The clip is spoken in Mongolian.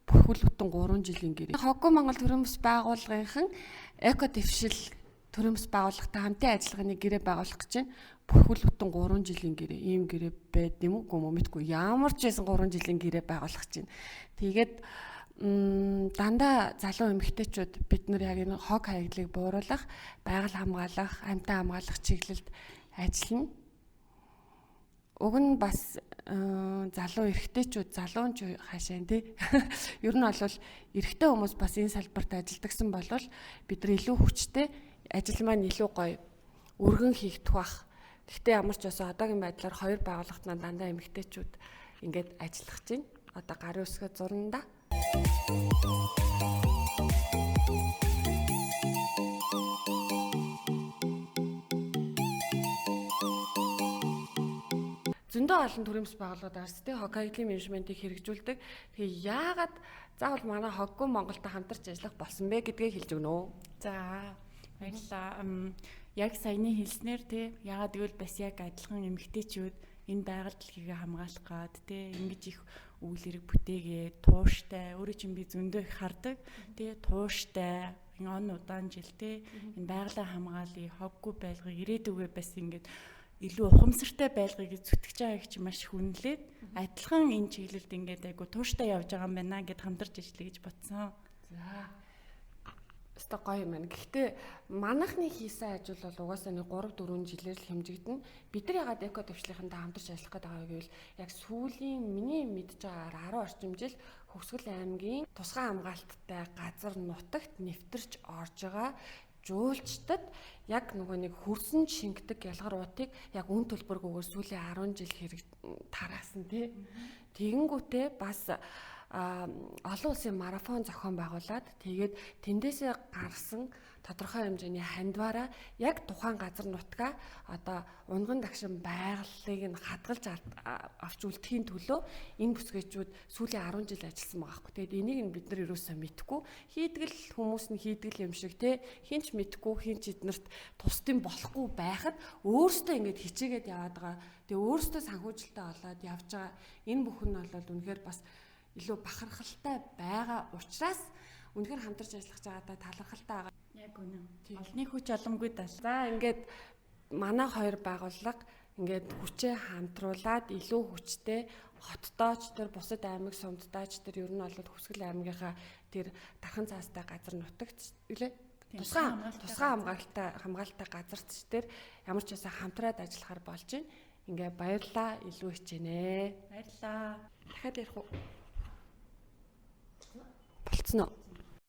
Бүрхүүл бүтэн 3 жилийн гэрээ. Хоггүй Монгол төрийн бас байгууллагынхан эко дэвшил төрийн бас байгууллагатай хамтын ажиллагааны гэрээ байгуулах гэж байна. Бүрхүүл бүтэн 3 жилийн гэрээ. Ийм гэрээ байд юм уу мэдгүй. Ямар ч байсан 3 жилийн гэрээ байгуулах гэж байна. Тэгээд дандаа залуу эмэгтэйчүүд бид нар яг энэ хог хаягдлыг бууруулах, байгаль хамгаалах, амьтан хамгаалах чиглэлд ажиллана. Уг нь бас залуу эрэгтэйчүүд, залуунч хаашаа тий. Ер нь бол эрэгтэй хүмүүс бас энэ салбарт ажилладагсан болвол бид нар илүү хүчтэй, ажил маань илүү гоё өргөн хийгдэх бах. Гэхдээ ямар ч байсан одоогийн байдлаар хоёр байгууллагт дандаа эмэгтэйчүүд ингээд ажиллах чинь. Одоо гарын үсгээ зурнда. Зөндөө олон төрөмс байгууллагууд арс тий хог хаягдлын менежментийг хэрэгжүүлдэг. Тэгээ яагаад заавал манай хоггүй Монголтой хамтарч ажиллах болсон бэ гэдгийг хэлж өгнө үү? За баярлалаа. Яг саяны хэлснээр тий яагаад гэвэл бас яг адилхан эмэгтэйчүүд энэ байгаль дэлхийгээ хамгаалах гад тий ингэж их үйл хэрэг бүтээгээ тууштай өөрөө чинь би зөндөө их хардаг тий тууштай он удаан жил тий энэ байгалаа хамгаалъя хоггүй байлгыг ирээдүгөө бас ингэж илүү ухамсартай байлгыг зүтгэж байгааг чи маш хүнлээд адилхан энэ чиглэлд ингээд айгу тууштай явж байгаа юм байна гэд хамтарч ажиллая гэж бодсон. За өстой гоё юм байна. Гэхдээ манайхны хийсэн ажил бол угаасаа нэг 3-4 жилээр л хэмжигдэнэ. Бид нар ягаад эко дэвшлийнхэнтэй хамтарч ажиллах гэдэг байгаа гэвэл яг сүүлийн миний мэдж байгаагаар 10 орчим жил Хөвсгөл аймгийн тусгай хамгаалттай газар нутагт нэвтэрч орж байгаа жуулчдад яг нөгөө нэг хөрсөн шингэдэг ялгаруудыг яг үн төлбөргүйгээр сүүлийн 10 жил хэрэг тараасан тий. Тэгэнгүүтээ бас олон улсын марафон зохион байгуулад тэгээд тэндээсээ гарсан тодорхой хэмжээний хандваараа яг тухайн газар нутгаа одоо унган дагшин байгалыг нь хадгалж авч үлдэхийн төлөө энэ бүсгүйчүүд сүүлийн 10 жил ажилласан байгаа хгүй. Тэгээд энийг нь бид нар юусоо мэдхгүй хийдгэл хүмүүс нь хийдгэл юм шиг те хинч мэдхгүй хинч эднэрт тусдын болохгүй байхад өөрөөсөө ингэж хичээгээд яваад байгаа. Тэгээд өөрөөсөө санхүүжилтээ олоод явж байгаа. Энэ бүхэн нь бол үнэхээр бас илүү бахархалтай байгаа учраас үнэхээр хамтарч ажиллах жагаадаа талархалтай байгаа. Яг үнэн. Олны хүч боломгүй даа. За ингээд манай хоёр байгууллага ингээд хүчээ хамтруулад илүү хүчтэй хоттооч тэр бусад аймаг сумдтаач тэр ер нь бол Хөвсгөл аймгийнхаа тэр дархан цаастай газар нутагт үлээ тусгай хамгаалалттай газарч тэр ямар ч байсан хамтраад ажиллахаар болж байна. Ингээ баярлаа илүү хичээнэ. Баярлаа. Дахиад ярих уу? Болцсон уу?